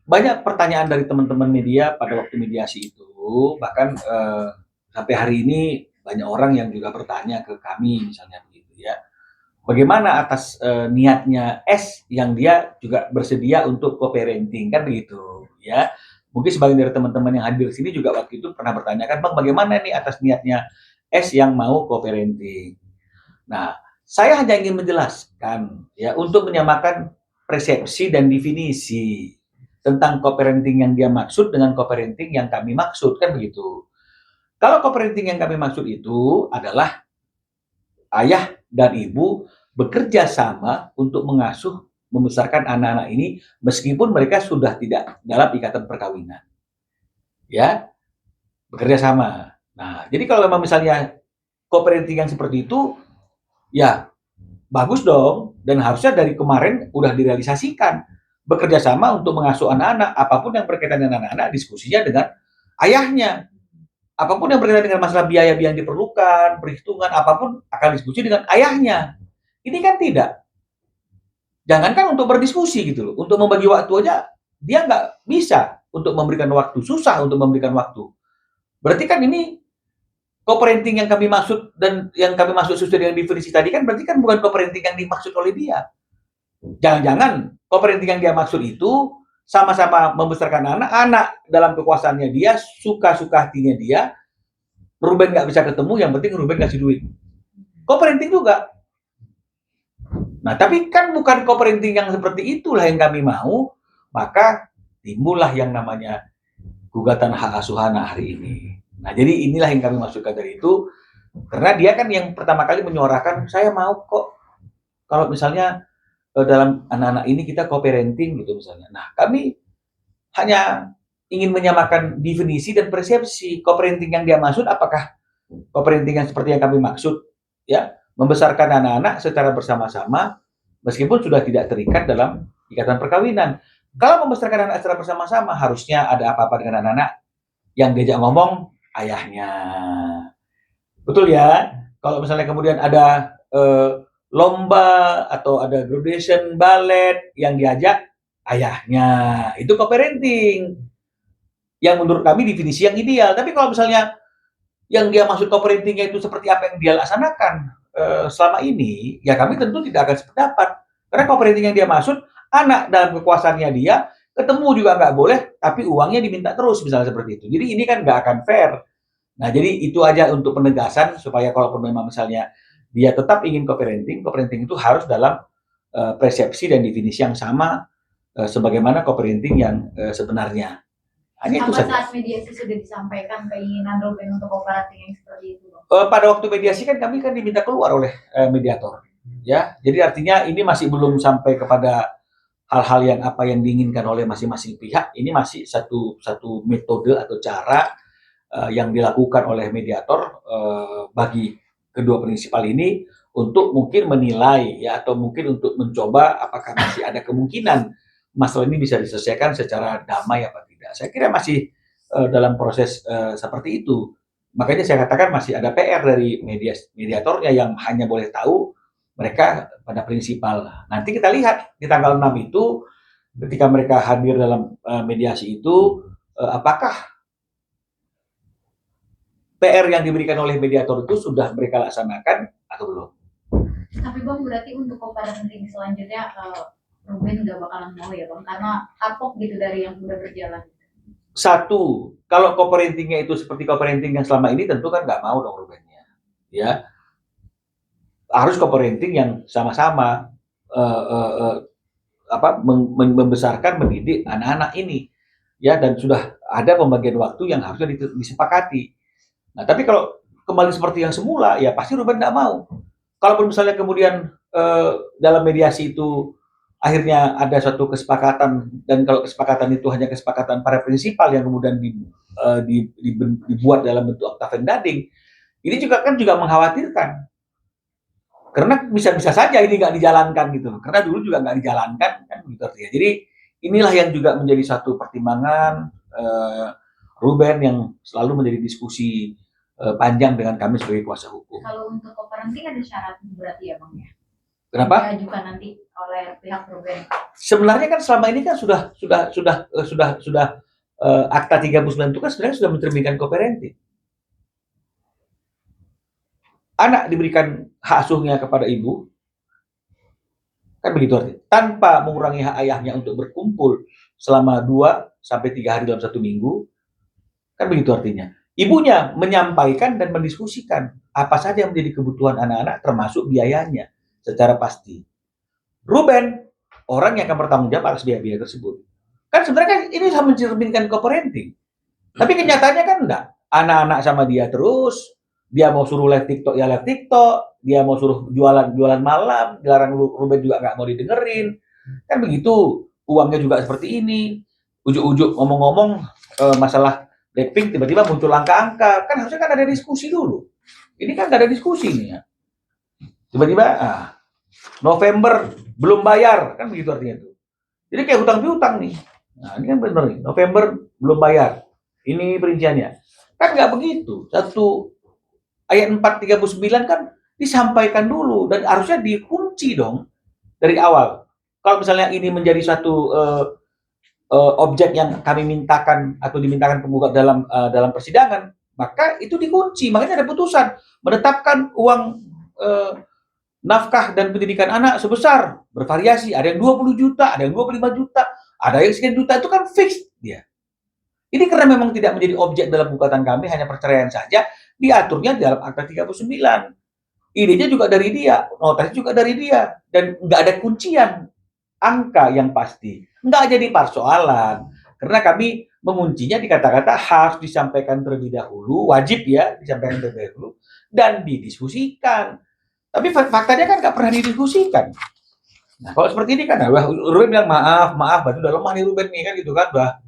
Banyak pertanyaan dari teman-teman media pada waktu mediasi itu, bahkan sampai hari ini banyak orang yang juga bertanya ke kami misalnya begitu ya, bagaimana atas niatnya S yang dia juga bersedia untuk co-parenting kan begitu ya. Mungkin sebagian dari teman-teman yang hadir di sini juga waktu itu pernah bertanya kan, Bang bagaimana nih atas niatnya S yang mau co-parenting. Nah, saya hanya ingin menjelaskan ya untuk menyamakan persepsi dan definisi tentang co-parenting yang dia maksud dengan co-parenting yang kami maksud kan begitu. Kalau co-parenting yang kami maksud itu adalah ayah dan ibu bekerja sama untuk mengasuh membesarkan anak-anak ini meskipun mereka sudah tidak dalam ikatan perkawinan. Ya, bekerja sama. Nah, jadi kalau memang misalnya co-parenting yang seperti itu ya bagus dong, dan harusnya dari kemarin udah direalisasikan. Bekerja sama untuk mengasuh anak-anak, apapun yang berkaitan dengan anak-anak, diskusinya dengan ayahnya. Apapun yang berkaitan dengan masalah biaya yang diperlukan, perhitungan, apapun akan diskusi dengan ayahnya. Ini kan tidak. Jangankan untuk berdiskusi gitu loh, untuk membagi waktu aja, dia nggak bisa untuk memberikan waktu, susah untuk memberikan waktu. Berarti kan ini co-parenting yang kami maksud dan yang kami maksud sesuai dengan definisi tadi kan berarti kan bukan co-parenting yang dimaksud oleh dia. Jangan-jangan co-parenting yang dia maksud itu sama-sama membesarkan anak, anak dalam kekuasaannya dia, suka-suka hatinya dia, Ruben nggak bisa ketemu, yang penting Ruben kasih duit. Co-parenting juga. Nah, tapi kan bukan co-parenting yang seperti itulah yang kami mau, maka timbullah yang namanya gugatan hak asuh anak hari ini. Nah, jadi inilah yang kami maksudkan dari itu, karena dia kan yang pertama kali menyuarakan, saya mau kok kalau misalnya dalam anak-anak ini kita co-parenting gitu misalnya. Nah, kami hanya ingin menyamakan definisi dan persepsi co-parenting yang dia maksud apakah co-parenting yang seperti yang kami maksud ya, membesarkan anak-anak secara bersama-sama meskipun sudah tidak terikat dalam ikatan perkawinan. Kalau membesarkan anak secara bersama-sama harusnya ada apa-apa dengan anak-anak yang diajak ngomong ayahnya. Betul ya? Kalau misalnya kemudian ada lomba atau ada graduation ballet yang diajak ayahnya, itu co-parenting. Yang menurut kami definisi yang ideal. Tapi kalau misalnya yang dia maksud co-parentingnya itu seperti apa yang dia laksanakan selama ini, ya kami tentu tidak akan sependapat. Karena co-parenting yang dia maksud, anak dalam kekuasaannya dia, ketemu juga nggak boleh, tapi uangnya diminta terus, misalnya seperti itu. Jadi ini kan nggak akan fair. Nah, jadi itu aja untuk penegasan supaya kalaupun memang misalnya dia tetap ingin co-parenting, co-parenting itu harus dalam persepsi dan definisi yang sama sebagaimana co-parenting yang sebenarnya. Hanya itu Apa saja. saat mediasi sudah disampaikan keinginan Ruben untuk co-parenting yang seperti itu? Pada waktu mediasi kan kami kan diminta keluar oleh mediator, ya. Jadi artinya ini masih belum sampai kepada hal-hal yang apa yang diinginkan oleh masing-masing pihak. Ini masih satu metode atau cara yang dilakukan oleh mediator bagi kedua prinsipal ini untuk mungkin menilai ya atau mungkin untuk mencoba apakah masih ada kemungkinan masalah ini bisa diselesaikan secara damai apa tidak. Saya kira masih dalam proses seperti itu. Makanya saya katakan masih ada PR dari mediatornya yang hanya boleh tahu mereka pada prinsipal. Nanti kita lihat di tanggal 6 itu ketika mereka hadir dalam mediasi itu apakah PR yang diberikan oleh mediator itu sudah mereka laksanakan atau belum? Tapi Bang berarti untuk co-parenting selanjutnya Ruben nggak bakalan mau ya Bang, karena kapok gitu dari yang sudah berjalan. Satu, kalau co-parentingnya itu seperti co-parenting yang selama ini tentu kan nggak mau dong Rubennya. Ya, harus co-parenting yang sama-sama uh, uh, uh, membesarkan mendidik anak-anak ini ya dan sudah ada pembagian waktu yang harusnya disepakati. Nah, tapi kalau kembali seperti yang semula, ya pasti Ruben nggak mau. Kalaupun misalnya kemudian dalam mediasi itu akhirnya ada suatu kesepakatan dan kalau kesepakatan itu hanya kesepakatan para prinsipal yang kemudian dibuat dalam bentuk akta vendading, ini juga kan juga mengkhawatirkan karena bisa-bisa saja ini nggak dijalankan gitu karena dulu juga nggak dijalankan kan gitu ya. Jadi inilah yang juga menjadi satu pertimbangan Ruben yang selalu menjadi diskusi panjang dengan kami sebagai kuasa hukum. Kalau untuk co-parenting ada syarat berarti ya Bang ya? Kenapa? diajukan nanti oleh pihak Ruben? Sebenarnya kan selama ini kan sudah Akta 39 itu kan sebenarnya sudah mencerminkan co-parenting. Anak diberikan hak asuhnya kepada ibu, kan begitu artinya. Tanpa mengurangi hak ayahnya untuk berkumpul selama 2 sampai 3 hari dalam 1 minggu, kan begitu artinya. Ibunya menyampaikan dan mendiskusikan apa saja yang menjadi kebutuhan anak-anak termasuk biayanya secara pasti. Ruben, orang yang akan bertanggung jawab atas biaya-biaya tersebut. Kan sebenarnya kan ini sama mencerminkan co-parenting. Tapi kenyataannya kan enggak. Anak-anak sama dia terus, dia mau suruh live TikTok ya live TikTok, dia mau suruh jualan malam, dilarang Ruben juga nggak mau didengerin. Kan begitu, uangnya juga seperti ini. Ujuk-ujuk ngomong-ngomong masalah Blackpink tiba-tiba muncul angka-angka, kan harusnya kan ada diskusi dulu. Ini kan nggak ada diskusi nih ya. Tiba-tiba November belum bayar, kan begitu artinya tuh. Jadi kayak hutang piutang nih. Nah, ini kan benar nih, November belum bayar. Ini perinciannya. Kan nggak begitu. Satu ayat 439 kan disampaikan dulu dan harusnya dikunci dong dari awal. Kalau misalnya ini menjadi suatu objek yang kami mintakan atau dimintakan penggugat dalam persidangan, maka itu dikunci. Makanya ada putusan menetapkan uang nafkah dan pendidikan anak sebesar bervariasi. Ada yang 20 juta, ada yang 25 juta, ada yang sekian juta, itu kan fix dia. Ini karena memang tidak menjadi objek dalam gugatan kami, hanya perceraian saja, diaturnya dalam Akta 39. Idenya juga dari dia, notasi juga dari dia, dan nggak ada kuncian angka yang pasti. Nggak jadi persoalan, karena kami menguncinya di kata-kata harus disampaikan terlebih dahulu, wajib ya disampaikan terlebih dahulu, dan didiskusikan. Tapi faktanya kan nggak pernah didiskusikan. Nah, kalau seperti ini kan, Ruben bilang maaf, berarti udah lemah nih Ruben nih kan gitu kan, udah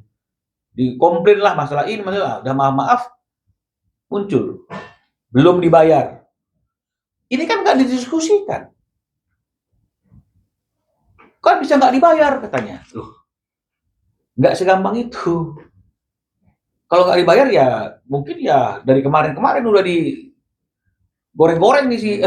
dikomplain lah masalah ini, masalah udah maaf, muncul belum dibayar. Ini kan nggak didiskusikan. Kan bisa nggak dibayar katanya. Loh, nggak segampang itu. Kalau nggak dibayar ya mungkin ya dari kemarin-kemarin udah digoreng-goreng nih sih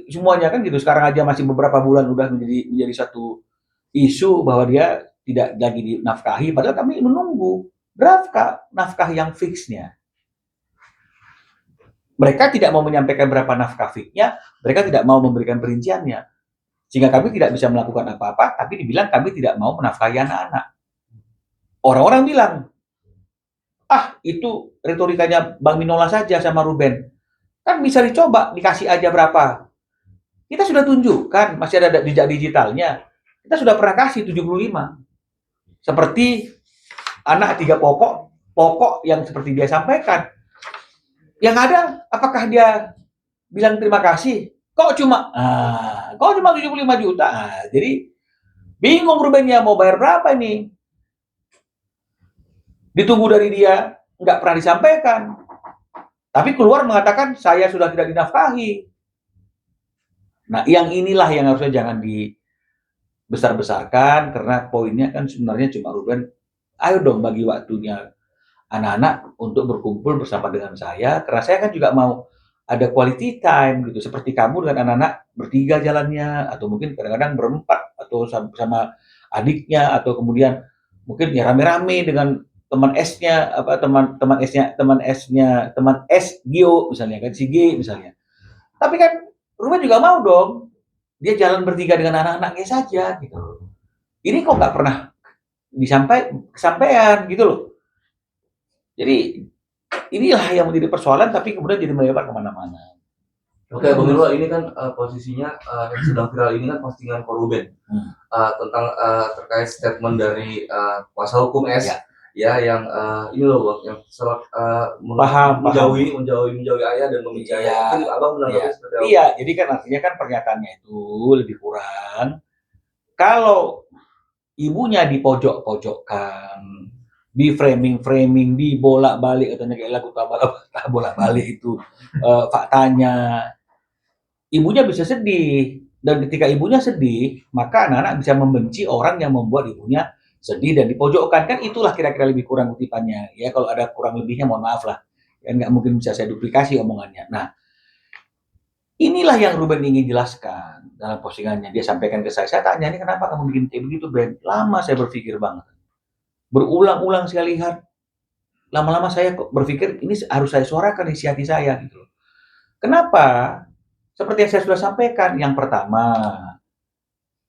semuanya kan gitu. Sekarang aja masih beberapa bulan udah menjadi satu isu bahwa dia tidak lagi dinafkahi. Padahal kami menunggu draft nafkah yang fixnya. Mereka tidak mau menyampaikan berapa nafkah fixnya, mereka tidak mau memberikan perinciannya. Sehingga kami tidak bisa melakukan apa-apa, tapi dibilang kami tidak mau menafkahi anak-anak. Orang-orang bilang, itu retorikanya Bang Minola saja sama Ruben. Kan bisa dicoba, dikasih aja berapa. Kita sudah tunjukkan, masih ada jejak digitalnya. Kita sudah pernah kasih 75. Seperti anak 3 pokok yang seperti dia sampaikan. Yang ada, apakah dia bilang terima kasih? Kok cuma 75 juta? Jadi bingung Rubennya mau bayar berapa nih? Ditunggu dari dia, nggak pernah disampaikan. Tapi keluar mengatakan saya sudah tidak dinafkahi. Nah, yang inilah yang harusnya jangan dibesar-besarkan karena poinnya kan sebenarnya cuma Ruben, ayo dong bagi waktunya anak-anak untuk berkumpul bersama dengan saya, karena saya kan juga mau ada quality time gitu, seperti kamu dengan anak-anak bertiga jalannya, atau mungkin kadang-kadang berempat, atau sama adiknya, atau kemudian mungkin ya rame-rame dengan teman S-nya, teman S Gio misalnya kan, si G misalnya. Tapi kan Ruben juga mau dong, dia jalan bertiga dengan anak-anaknya saja gitu. Ini kok nggak pernah kesampaian gitu loh. Jadi inilah yang menjadi persoalan, tapi kemudian jadi melebar kemana-mana. Oke, Bang Irwa, ini kan posisinya yang sedang viral ini kan postingan Koruben tentang terkait statement dari kuasa hukum S ya yang ini loh Bang, yang sangat menjauhi ayah dan membenci ayah. Mungkin Abang menanggapi seperti apa? Iya, jadi kan artinya kan pernyataannya itu lebih kurang kalau ibunya dipojok-pojokkan, di framing, dibolak-balik, katanya kayak lagu bolak-balik itu faktanya. Ibunya bisa sedih, dan ketika ibunya sedih, maka anak-anak bisa membenci orang yang membuat ibunya sedih dan dipojokkan. Kan itulah kira-kira lebih kurang kutipannya. Ya kalau ada kurang lebihnya mohon maaf lah. Ya nggak mungkin bisa saya duplikasi omongannya. Nah, Inilah yang Ruben ingin jelaskan dalam postingannya. Dia sampaikan ke saya tanya, "Ini kenapa kamu bikin kayak begitu, Ben?" Lama saya berpikir banget. Berulang-ulang saya lihat, lama-lama saya kok berpikir ini harus saya suarakan isi hati saya gitu. Kenapa? Seperti yang saya sudah sampaikan, yang pertama,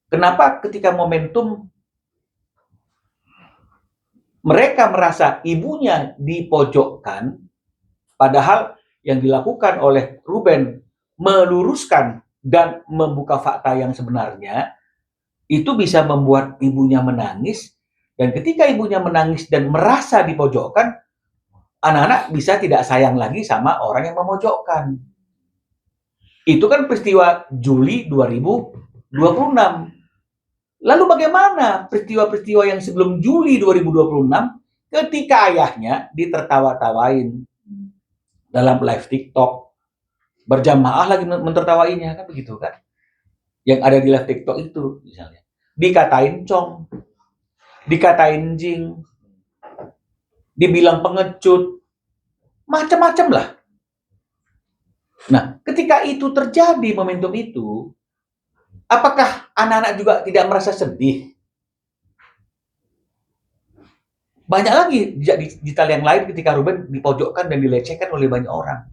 kenapa ketika momentum mereka merasa ibunya dipojokkan, padahal yang dilakukan oleh Ruben meluruskan dan membuka fakta yang sebenarnya, itu bisa membuat ibunya menangis, dan ketika ibunya menangis dan merasa dipojokkan, anak-anak bisa tidak sayang lagi sama orang yang memojokkan. Itu kan peristiwa Juli 2026. Lalu bagaimana peristiwa-peristiwa yang sebelum Juli 2026 ketika ayahnya ditertawa-tawain dalam live TikTok, berjamaah lagi mentertawainya, kan begitu kan? Yang ada di live TikTok itu misalnya. Dikatain cong, dikatain jing, dibilang pengecut, macam-macam lah. Nah, ketika itu terjadi momentum itu, apakah anak-anak juga tidak merasa sedih? Banyak lagi digital yang lain ketika Ruben dipojokkan dan dilecehkan oleh banyak orang.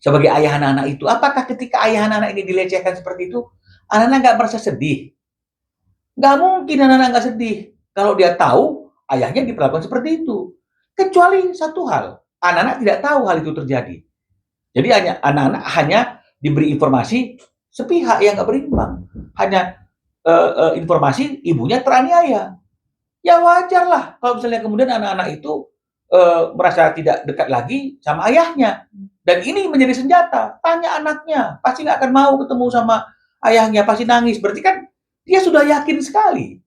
Sebagai ayah anak-anak itu, apakah ketika ayah anak-anak ini dilecehkan seperti itu, anak-anak nggak merasa sedih? Nggak mungkin anak-anak nggak sedih. Kalau dia tahu ayahnya diperlakukan seperti itu. Kecuali satu hal, anak-anak tidak tahu hal itu terjadi. Jadi anak-anak hanya diberi informasi sepihak yang nggak berimbang. Hanya informasi ibunya teraniaya. Ya wajar lah kalau misalnya kemudian anak-anak itu merasa tidak dekat lagi sama ayahnya. Dan ini menjadi senjata. Tanya anaknya, pasti nggak akan mau ketemu sama ayahnya, pasti nangis. Berarti kan dia sudah yakin sekali.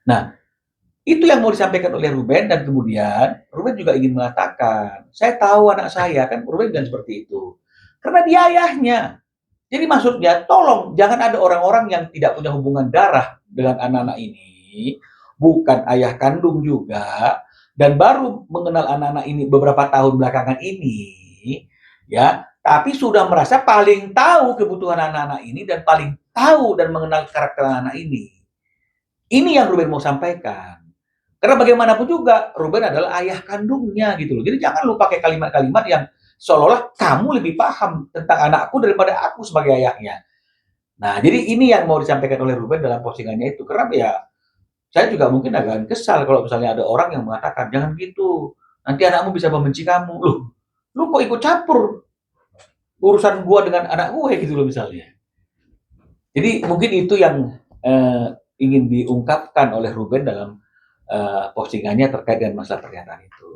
Nah, itu yang mau disampaikan oleh Ruben, dan kemudian Ruben juga ingin mengatakan, saya tahu anak saya, kan Ruben bilang seperti itu. Karena dia ayahnya. Jadi maksudnya, tolong jangan ada orang-orang yang tidak punya hubungan darah dengan anak-anak ini, bukan ayah kandung juga, dan baru mengenal anak-anak ini beberapa tahun belakangan ini, ya, tapi sudah merasa paling tahu kebutuhan anak-anak ini dan paling tahu dan mengenal karakter anak-anak ini. Ini yang Ruben mau sampaikan. Karena bagaimanapun juga Ruben adalah ayah kandungnya gitu loh. Jadi jangan lu pakai kalimat-kalimat yang seolah-olah kamu lebih paham tentang anakku daripada aku sebagai ayahnya. Nah, jadi ini yang mau disampaikan oleh Ruben dalam postingannya itu. Karena ya saya juga mungkin agak kesal kalau misalnya ada orang yang mengatakan jangan gitu. Nanti anakmu bisa membenci kamu. Loh, lu kok ikut campur urusan gua dengan anak gue gitu loh misalnya. Jadi mungkin itu yang ingin diungkapkan oleh Ruben dalam postingannya terkait dengan masalah pernyataan itu.